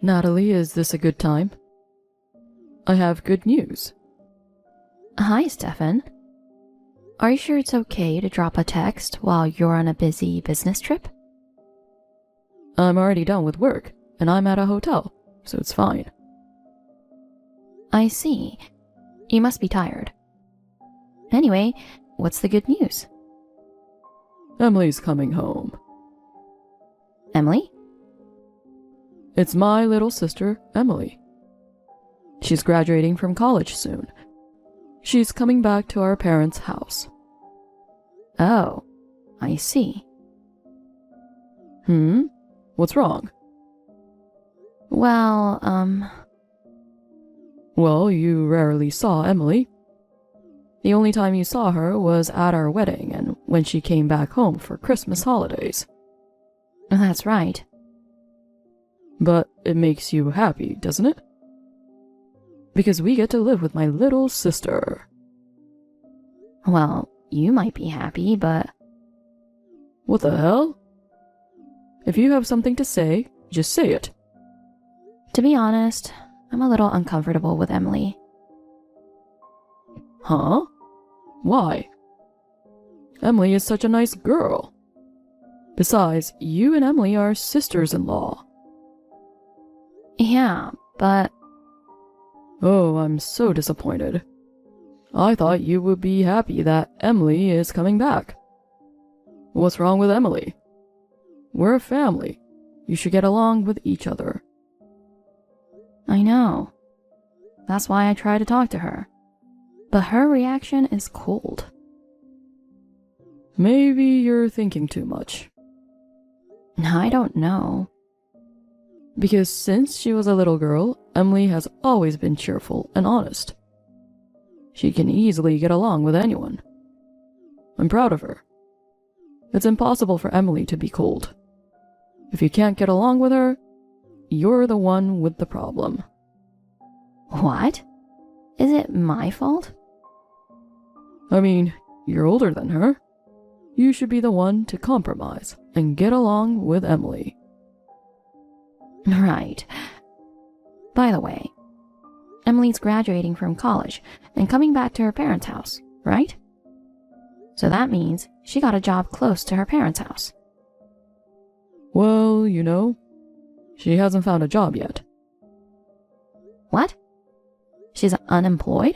Natalie, is this a good time? I have good news. Hi, Stefan. Are you sure it's okay to drop a text while you're on a busy business trip? I'm already done with work, and I'm at a hotel, so it's fine. I see. You must be tired. Anyway, what's the good news? Emily's coming home. Emily? It's my little sister, Emily. She's graduating from college soon. She's coming back to our parents' house. Oh, I see. What's wrong? Well, Well, you rarely saw Emily. The only time you saw her was at our wedding and when she came back home for Christmas holidays. That's right. But it makes you happy, doesn't it? Because we get to live with my little sister. Well, you might be happy, but... What the hell? If you have something to say, just say it. To be honest, I'm a little uncomfortable with Emily. Huh? Why? Emily is such a nice girl. Besides, you and Emily are sisters-in-law. Yeah, but... Oh, I'm so disappointed. I thought you would be happy that Emily is coming back. What's wrong with Emily? We're a family. You should get along with each other. I know. That's why I try to talk to her. But her reaction is cold. Maybe you're thinking too much. I don't know. Because since she was a little girl, Emily has always been cheerful and honest. She can easily get along with anyone. I'm proud of her. It's impossible for Emily to be cold. If you can't get along with her, you're the one with the problem. What? Is it my fault? I mean, you're older than her. You should be the one to compromise and get along with Emily. Right. By the way, Emily's graduating from college and coming back to her parents' house, right? So that means she got a job close to her parents' house. Well, you know, she hasn't found a job yet. What? She's unemployed?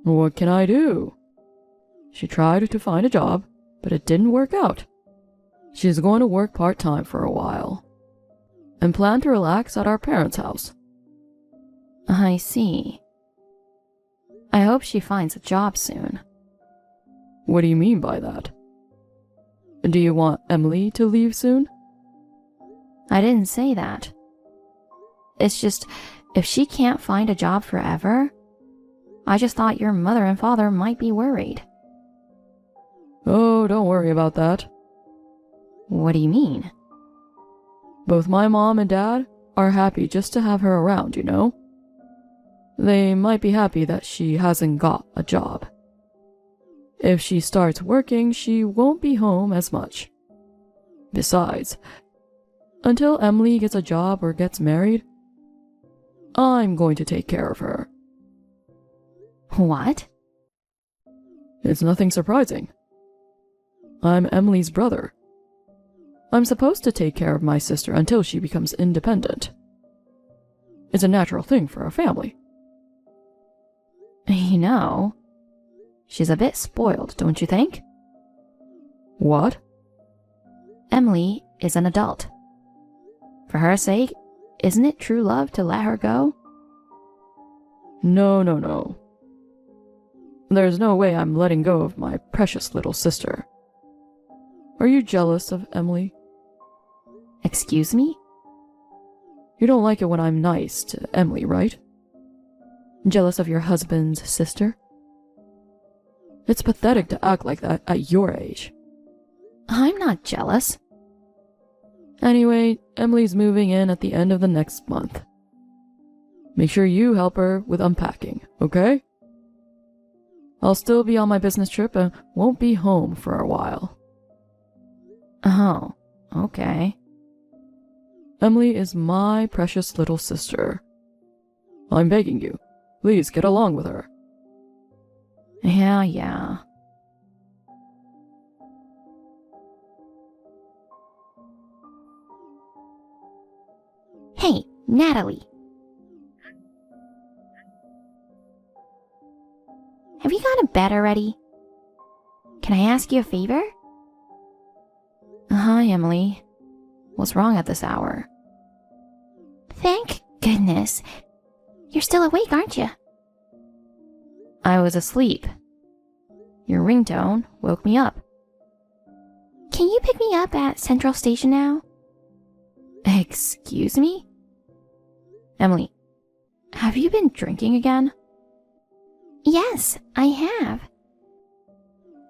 What can I do? She tried to find a job, but it didn't work out. She's going to work part-time for a while and plan to relax at our parents' house. I see. I hope she finds a job soon. What do you mean by that? Do you want Emily to leave soon? I didn't say that. It's just, if she can't find a job forever, I just thought your mother and father might be worried. Oh, don't worry about that. What do you mean? Both my mom and dad are happy just to have her around, you know? They might be happy that she hasn't got a job. If she starts working, she won't be home as much. Besides, until Emily gets a job or gets married, I'm going to take care of her. What? It's nothing surprising. I'm Emily's brother. I'm supposed to take care of my sister until she becomes independent. It's a natural thing for a family. You know, she's a bit spoiled, don't you think? What? Emily is an adult. For her sake, isn't it true love to let her go? No. There's no way I'm letting go of my precious little sister. Are you jealous of Emily? Excuse me? You don't like it when I'm nice to Emily, right? Jealous of your husband's sister? It's pathetic to act like that at your age. I'm not jealous. Anyway, Emily's moving in at the end of the next month. Make sure you help her with unpacking, okay? I'll still be on my business trip and won't be home for a while. Oh, okay. Emily is my precious little sister. I'm begging you, please get along with her. Yeah. Hey, Natalie. Have you gone to bed already? Can I ask you a favor? Hi, Emily. What's wrong at this hour? Thank goodness. You're still awake, aren't you? I was asleep. Your ringtone woke me up. Can you pick me up at Central Station now? Excuse me? Emily, have you been drinking again? Yes, I have.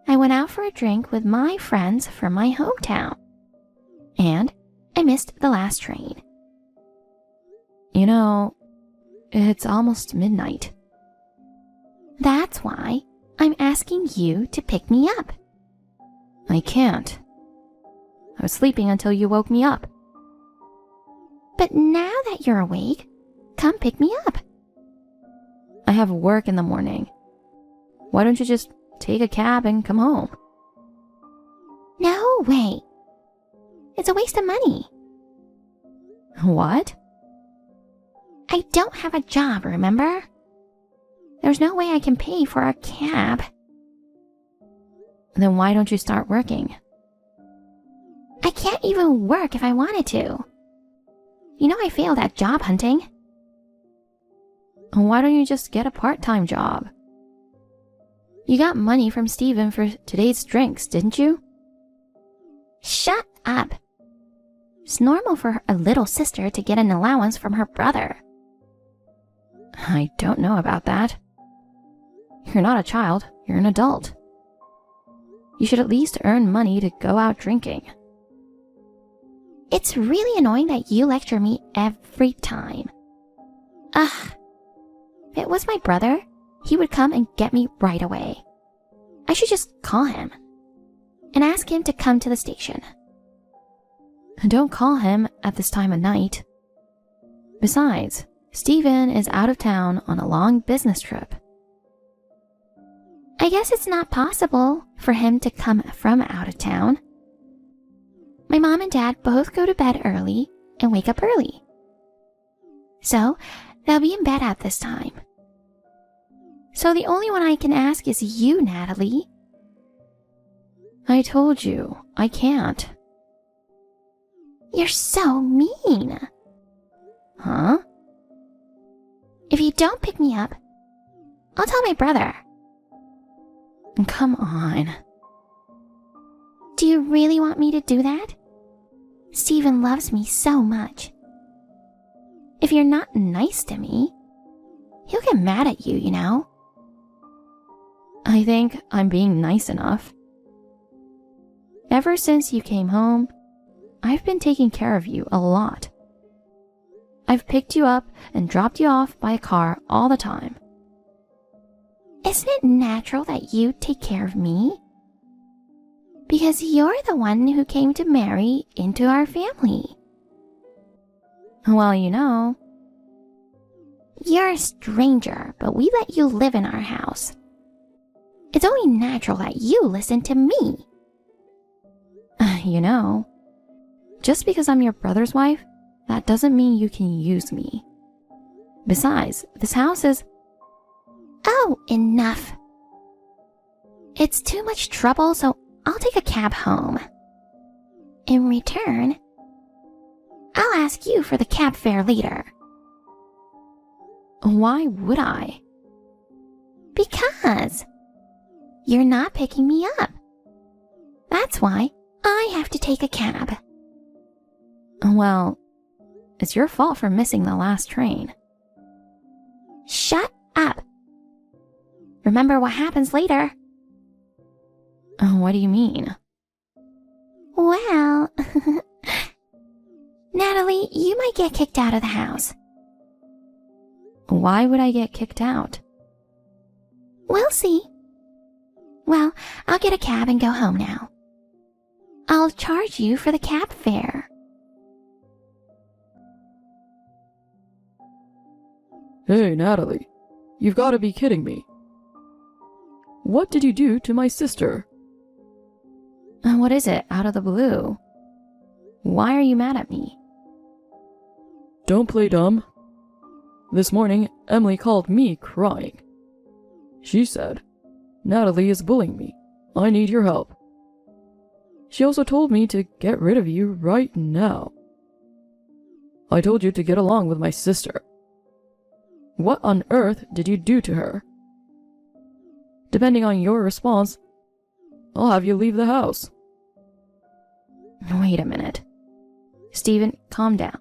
I went out for a drink with my friends from my hometown. And I missed the last train. You know, it's almost midnight. That's why I'm asking you to pick me up. I can't. I was sleeping until you woke me up. But now that you're awake, come pick me up. I have work in the morning. Why don't you just take a cab and come home? No way. It's a waste of money. What? I don't have a job, remember? There's no way I can pay for a cab. Then why don't you start working? I can't even work if I wanted to. You know I failed at job hunting. Why don't you just get a part-time job? You got money from Steven for today's drinks, didn't you? Shut up. It's normal for a little sister to get an allowance from her brother. I don't know about that. You're not a child, you're an adult. You should at least earn money to go out drinking. It's really annoying that you lecture me every time. Ugh. If it was my brother, he would come and get me right away. I should just call him and ask him to come to the station. Don't call him at this time of night. Besides, Steven is out of town on a long business trip. I guess it's not possible for him to come from out of town. My mom and dad both go to bed early and wake up early. So, they'll be in bed at this time. So the only one I can ask is you, Natalie. I told you, I can't. You're so mean. Huh? If you don't pick me up, I'll tell my brother. Come on. Do you really want me to do that? Steven loves me so much. If you're not nice to me, he'll get mad at you, you know? I think I'm being nice enough. Ever since you came home, I've been taking care of you a lot. I've picked you up and dropped you off by a car all the time. Isn't it natural that you take care of me? Because you're the one who came to marry into our family. Well, you know. You're a stranger, but we let you live in our house. It's only natural that you listen to me. You know, just because I'm your brother's wife, that doesn't mean you can use me. Besides, this house is... Oh, enough. It's too much trouble, so I'll take a cab home. In return, I'll ask you for the cab fare later. Why would I? Because you're not picking me up. That's why I have to take a cab. Well, it's your fault for missing the last train. Shut up. Remember what happens later. What do you mean? Well, Natalie, you might get kicked out of the house. Why would I get kicked out? We'll see. Well, I'll get a cab and go home now. I'll charge you for the cab fare. Hey, Natalie. You've got to be kidding me. What did you do to my sister? What is it, out of the blue? Why are you mad at me? Don't play dumb. This morning, Emily called me crying. She said, Natalie is bullying me. I need your help. She also told me to get rid of you right now. I told you to get along with my sister. What on earth did you do to her? Depending on your response, I'll have you leave the house. Wait a minute. Steven, calm down.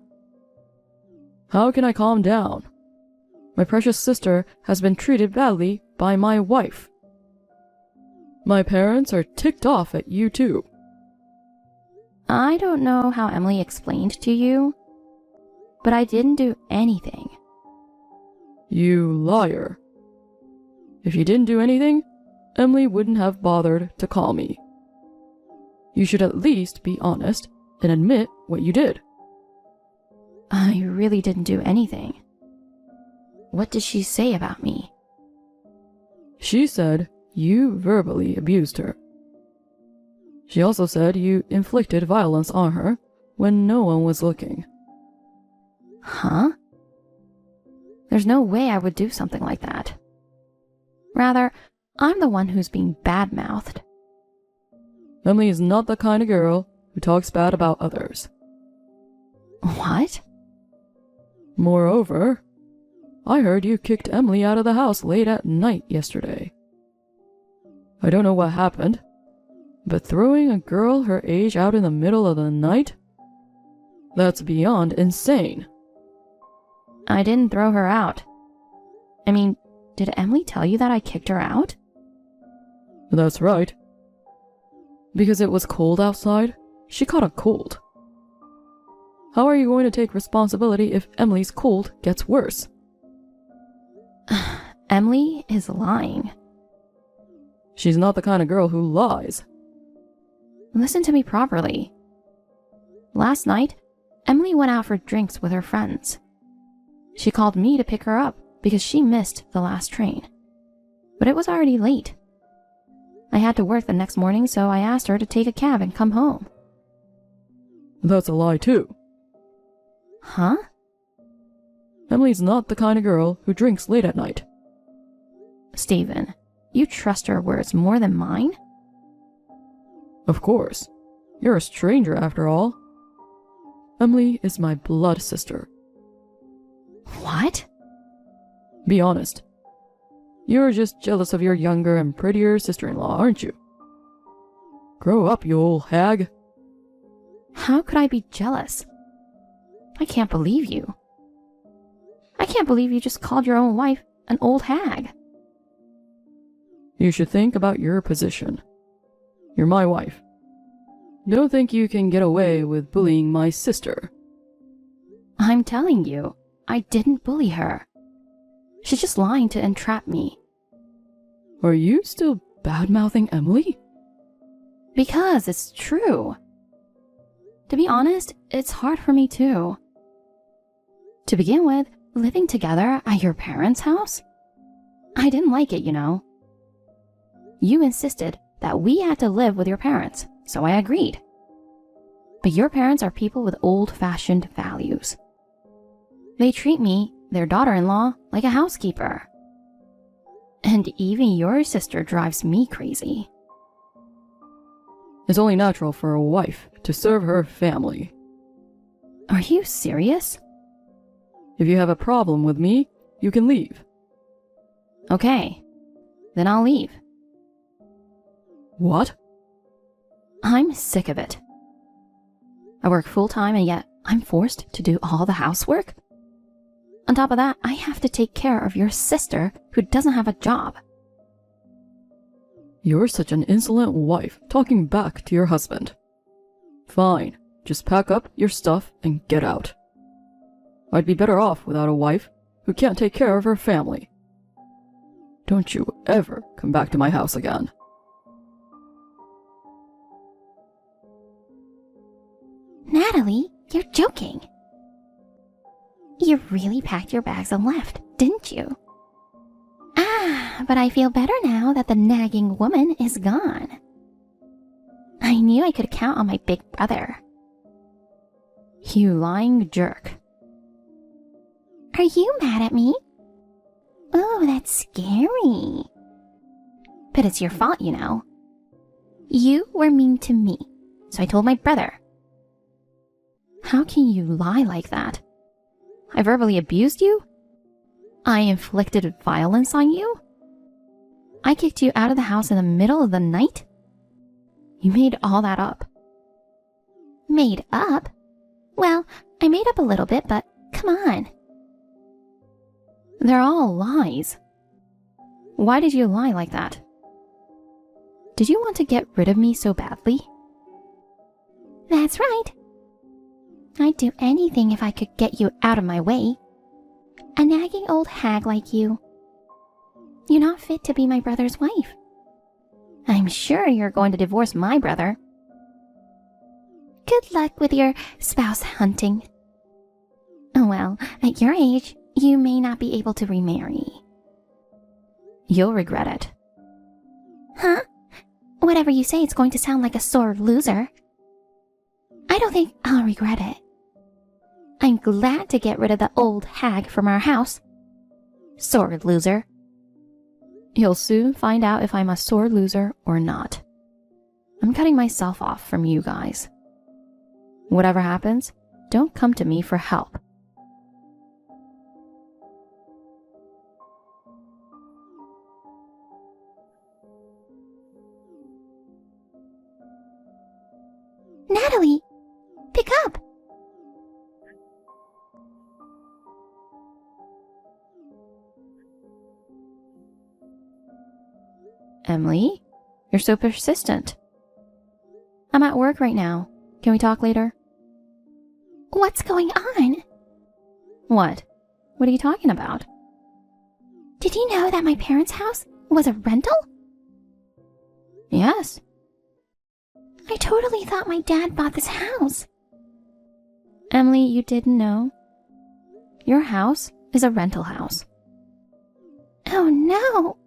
How can I calm down? My precious sister has been treated badly by my wife. My parents are ticked off at you too. I don't know how Emily explained to you, but I didn't do anything. You liar. If you didn't do anything, Emily wouldn't have bothered to call me. You should at least be honest and admit what you did. I really didn't do anything. What did she say about me? She said you verbally abused her. She also said you inflicted violence on her when no one was looking. Huh? There's no way I would do something like that. Rather, I'm the one who's being bad-mouthed. Emily is not the kind of girl who talks bad about others. What? Moreover, I heard you kicked Emily out of the house late at night yesterday. I don't know what happened, but throwing a girl her age out in the middle of the night? That's beyond insane. I didn't throw her out. I mean, did Emily tell you that I kicked her out? That's right. Because it was cold outside, she caught a cold. How are you going to take responsibility if Emily's cold gets worse? Emily is lying. She's not the kind of girl who lies. Listen to me properly. Last night, Emily went out for drinks with her friends. She called me to pick her up because she missed the last train. But it was already late. I had to work the next morning, so I asked her to take a cab and come home. That's a lie too. Huh? Emily's not the kind of girl who drinks late at night. Steven, you trust her words more than mine? Of course. You're a stranger after all. Emily is my blood sister. What? Be honest. You're just jealous of your younger and prettier sister-in-law, aren't you? Grow up, you old hag. How could I be jealous? I can't believe you. I can't believe you just called your own wife an old hag. You should think about your position. You're my wife. Don't think you can get away with bullying my sister. I'm telling you, I didn't bully her. She's just lying to entrap me. Are you still bad-mouthing Emily? Because it's true. To be honest, it's hard for me too. To begin with, living together at your parents' house? I didn't like it, you know. You insisted that we had to live with your parents, so I agreed. But your parents are people with old-fashioned values. They treat me, their daughter-in-law, like a housekeeper. And even your sister drives me crazy. It's only natural for a wife to serve her family. Are you serious? If you have a problem with me, you can leave. Okay, then I'll leave. What? I'm sick of it. I work full-time and yet I'm forced to do all the housework? On top of that, I have to take care of your sister who doesn't have a job. You're such an insolent wife talking back to your husband. Fine, just pack up your stuff and get out. I'd be better off without a wife who can't take care of her family. Don't you ever come back to my house again. Natalie, you're joking. You really packed your bags and left, didn't didn't you? Ah, but I feel better now that the nagging woman is gone. I knew I could count on my big brother. You lying jerk. Are you mad at me? Oh, that's scary. But it's your fault, you know. You were mean to me, so I told my brother. How can you lie like that? I verbally abused you? I inflicted violence on you? I kicked you out of the house in the middle of the night? You made all that up. Made up? Well, I made up a little bit, but come on. They're all lies. Why did you lie like that? Did you want to get rid of me so badly? That's right. I'd do anything if I could get you out of my way. A nagging old hag like you. You're not fit to be my brother's wife. I'm sure you're going to divorce my brother. Good luck with your spouse hunting. Well, at your age, you may not be able to remarry. You'll regret it. Huh? Whatever you say, it's going to sound like a sore loser. I don't think I'll regret it. I'm glad to get rid of the old hag from our house. Sore loser. You'll soon find out if I'm a sore loser or not. I'm cutting myself off from you guys. Whatever happens, don't come to me for help. Natalie, pick up. Emily, you're so persistent. I'm at work right now. Can we talk later? What's going on? What? What are you talking about? Did you know that my parents' house was a rental? Yes. I totally thought my dad bought this house. Emily, you didn't know? Your house is a rental house. Oh no.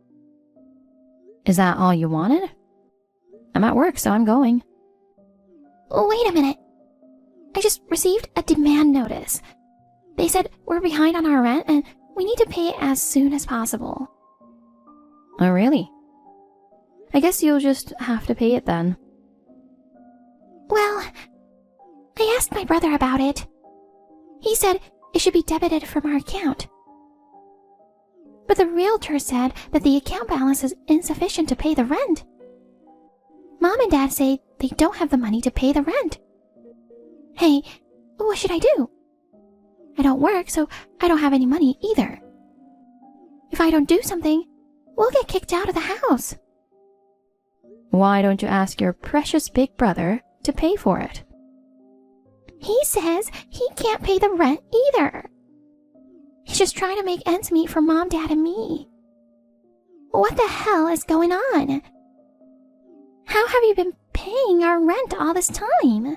Is that all you wanted? I'm at work, so I'm going. Wait a minute. I just received a demand notice. They said we're behind on our rent and we need to pay it as soon as possible. Oh, really? I guess you'll just have to pay it then. Well, I asked my brother about it. He said it should be debited from our account. But the realtor said that the account balance is insufficient to pay the rent. Mom and Dad say they don't have the money to pay the rent. Hey, what should I do? I don't work, so I don't have any money either. If I don't do something, we'll get kicked out of the house. Why don't you ask your precious big brother to pay for it? He says he can't pay the rent either. He's just trying to make ends meet for Mom, Dad, and me. What the hell is going on? How have you been paying our rent all this time?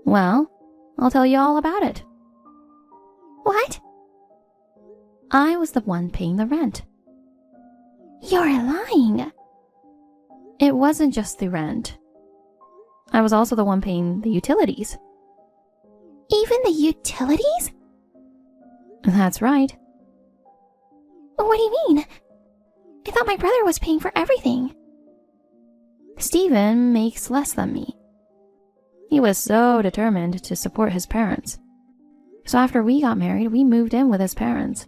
Well, I'll tell you all about it. What? I was the one paying the rent. You're lying. It wasn't just the rent. I was also the one paying the utilities. Even the utilities? That's right. What do you mean? I thought my brother was paying for everything. Stephen makes less than me. He was so determined to support his parents. So after we got married, we moved in with his parents.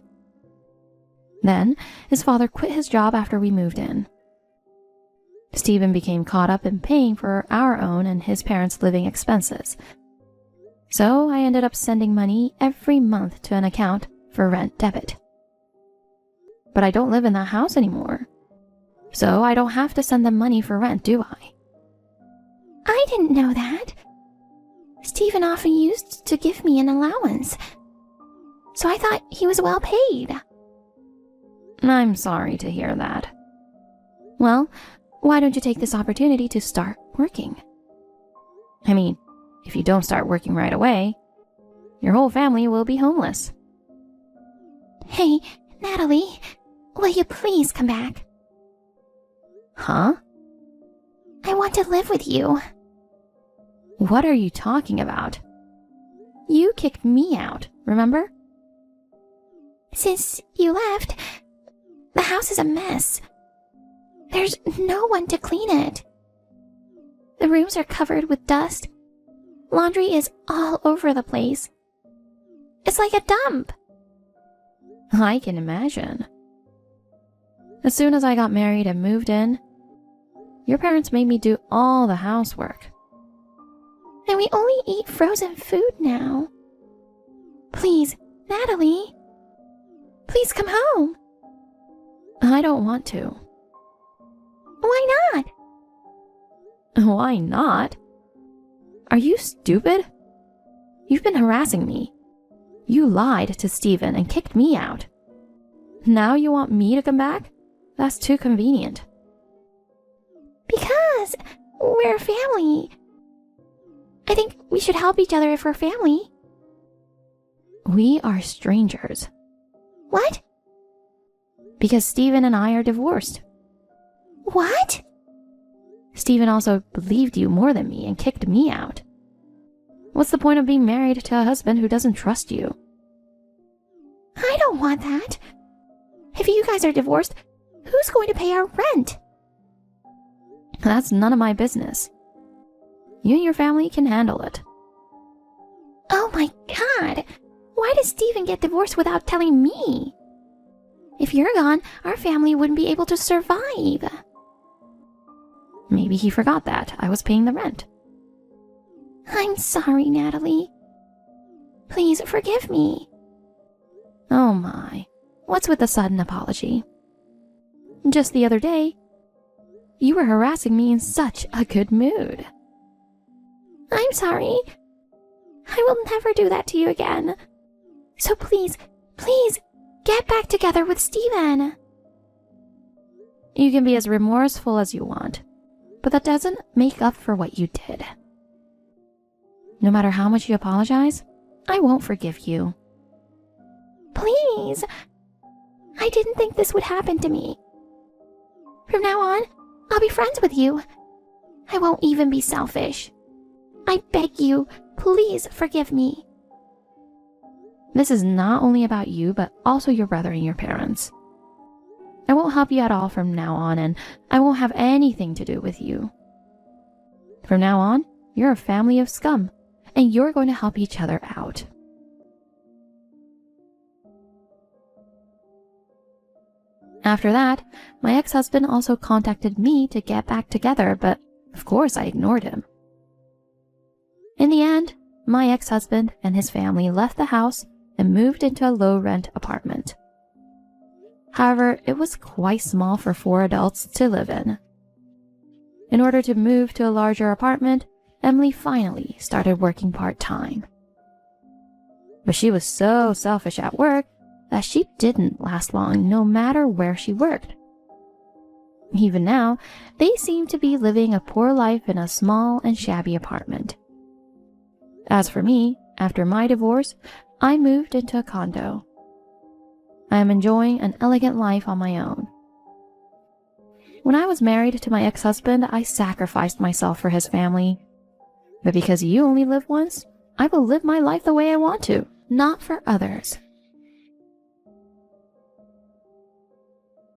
Then, his father quit his job after we moved in. Stephen became caught up in paying for our own and his parents' living expenses. So I ended up sending money every month to an account for rent debit. But I don't live in that house anymore. So I don't have to send them money for rent, do I? I didn't know that. Stephen often used to give me an allowance. So I thought he was well paid. I'm sorry to hear that. Well, why don't you take this opportunity to start working? I mean, if you don't start working right away, your whole family will be homeless. Hey, Natalie, will you please come back? Huh? I want to live with you. What are you talking about? You kicked me out, remember? Since you left, the house is a mess. There's no one to clean it. The rooms are covered with dust. Laundry is all over the place. It's like a dump. I can imagine. As soon as I got married and moved in, your parents made me do all the housework. And we only eat frozen food now. Please, Natalie. Please come home. I don't want to. Why not? Why not? Are you stupid? You've been harassing me. You lied to Steven and kicked me out. Now you want me to come back? That's too convenient. Because we're a family. I think we should help each other if we're family. We are strangers. What? Because Steven and I are divorced. What? Steven also believed you more than me and kicked me out. What's the point of being married to a husband who doesn't trust you? I don't want that. If you guys are divorced, who's going to pay our rent? That's none of my business. You and your family can handle it. Oh my God! Why does Steven get divorced without telling me? If you're gone, our family wouldn't be able to survive. Maybe he forgot that I was paying the rent. I'm sorry, Natalie. Please forgive me. Oh my, what's with the sudden apology? Just the other day, you were harassing me in such a good mood. I'm sorry. I will never do that to you again. So please, please, get back together with Steven. You can be as remorseful as you want, but that doesn't make up for what you did. No matter how much you apologize, I won't forgive you. Please. I didn't think this would happen to me. From now on, I'll be friends with you. I won't even be selfish. I beg you, please forgive me. This is not only about you, but also your brother and your parents. I won't help you at all from now on, and I won't have anything to do with you. From now on, you're a family of scum, and you're going to help each other out. After that, my ex-husband also contacted me to get back together, but of course I ignored him. In the end, my ex-husband and his family left the house and moved into a low-rent apartment. However, it was quite small for 4 adults to live in. In order to move to a larger apartment, Emily finally started working part-time. But she was so selfish at work that she didn't last long no matter where she worked. Even now, they seem to be living a poor life in a small and shabby apartment. As for me, after my divorce, I moved into a condo. I am enjoying an elegant life on my own. When I was married to my ex-husband, I sacrificed myself for his family. But because you only live once, I will live my life the way I want to, not for others.